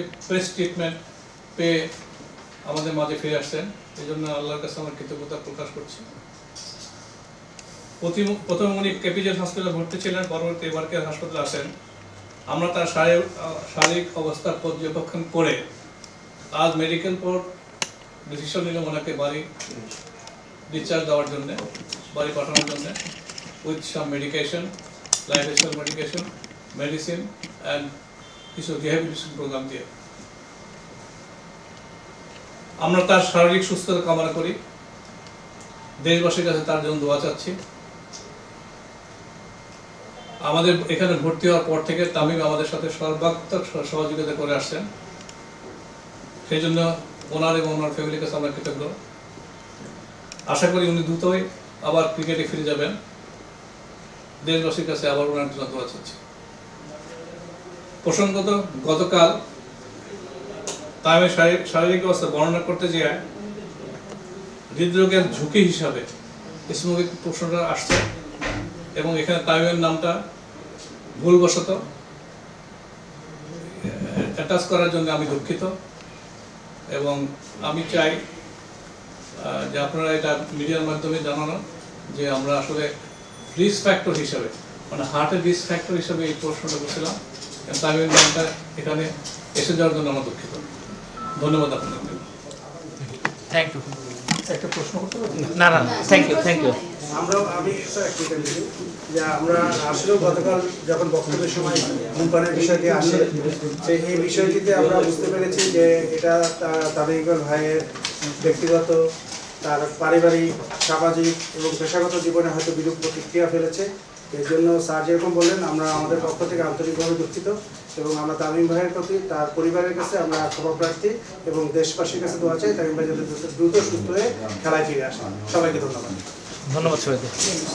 Press treatment পেয়ে আমাদের মাঝে ফিরে আসছেন, এই জন্য আল্লাহর কাছে আমার কৃতজ্ঞতা প্রকাশ করছি। প্রথম উনি কেপিজেড হাসপাতালে ভর্তি ছিলেন, পরবর্তী এবারকে হাসপাতালে আসেন। আমরা তার শারীরিক অবস্থা পর্যবেক্ষণ করে আজ মেডিকেল বোর্ড ডিসিশন নিলাম ওনাকে বাড়ি ডিসচার্জ দেওয়ার জন্য, বাড়ি পাঠানোর জন্য, with some medication, life style medication, medicine and কিছু রিহ্যাবিলিটেশন প্রোগ্রাম দিয়ে। আমরা তার শারীরিক সুস্থতা কামনা করি, দেশবাসীর কাছে তার জন্য দোয়া চাচ্ছি। আমাদের এখানে ভর্তি হওয়ার পর থেকে তামিম আমাদের সাথে সর্বাত্মক সহযোগিতা করে আসছেন, সেই জন্য ওনার এবং ওনার ফ্যামিলির কাছে আমরা কৃতজ্ঞ। আশা করি উনি দ্রুতই আবার ক্রিকেটে ফিরে যাবেন। দেশবাসীর কাছে আবার ওনার জন্য দোয়া চাচ্ছি। প্রসঙ্গত গতকাল তামিমের শারীরিক অবস্থা বর্ণনা করতে গিয়ে হৃদরোগের ঝুঁকি হিসাবে স্মোকিং প্রশ্নটা আসছে এবং এখানে তামিমের নামটা ভুলবশত অ্যাটাচ করার জন্য আমি দুঃখিত এবং আমি চাই যে আপনারা এটা মিডিয়ার মাধ্যমে জানানো যে আমরা আসলে রিস্ক ফ্যাক্টর হিসাবে, মানে হার্টের রিস্ক ফ্যাক্টর হিসাবে এই প্রশ্নটা করছিলাম। তামিমের নামটা এখানে এসে যাওয়ার জন্য আমরা দুঃখিত। ধন্যবাদ আপনাদের। Thank you. একটা প্রশ্ন করতে পারি? না না, থ্যাংক ইউ। আমি স্যার একটু যে আমরা আসলেও গতকাল যখন বক্তব্যের সময় ধূমপানের বিষয়টি আসে, এই বিষয়টিতে আমরা বুঝতে পেরেছি যে এটা তামিম ইকবাল ভাইয়ের ব্যক্তিগত, তার পারিবারিক, সামাজিক এবং পেশাগত জীবনে হয়তো বিরূপ প্রতিক্রিয়া ফেলেছে। এর জন্য স্যার যেরকম বললেন, আমরা আমাদের পক্ষ থেকে আন্তরিকভাবে দুঃখিত এবং আমরা তামিম ভাইয়ের প্রতি, তার পরিবারের কাছে আমরা ক্ষমা প্রার্থী এবং দেশবাসীর কাছে দোয়া চাই তামিম ভাই যাতে দ্রুত সুস্থ হয়ে খেলায় ফিরে আসেন। সবাইকে ধন্যবাদ। ধন্যবাদ সবাইকে।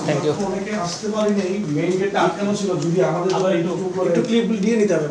Thank you. অনেকে আসতে পারেনি, মেইন গেটটা আটকানো ছিল। যদি আমাদের একটু ক্লিপ দিয়ে নিতে হবে।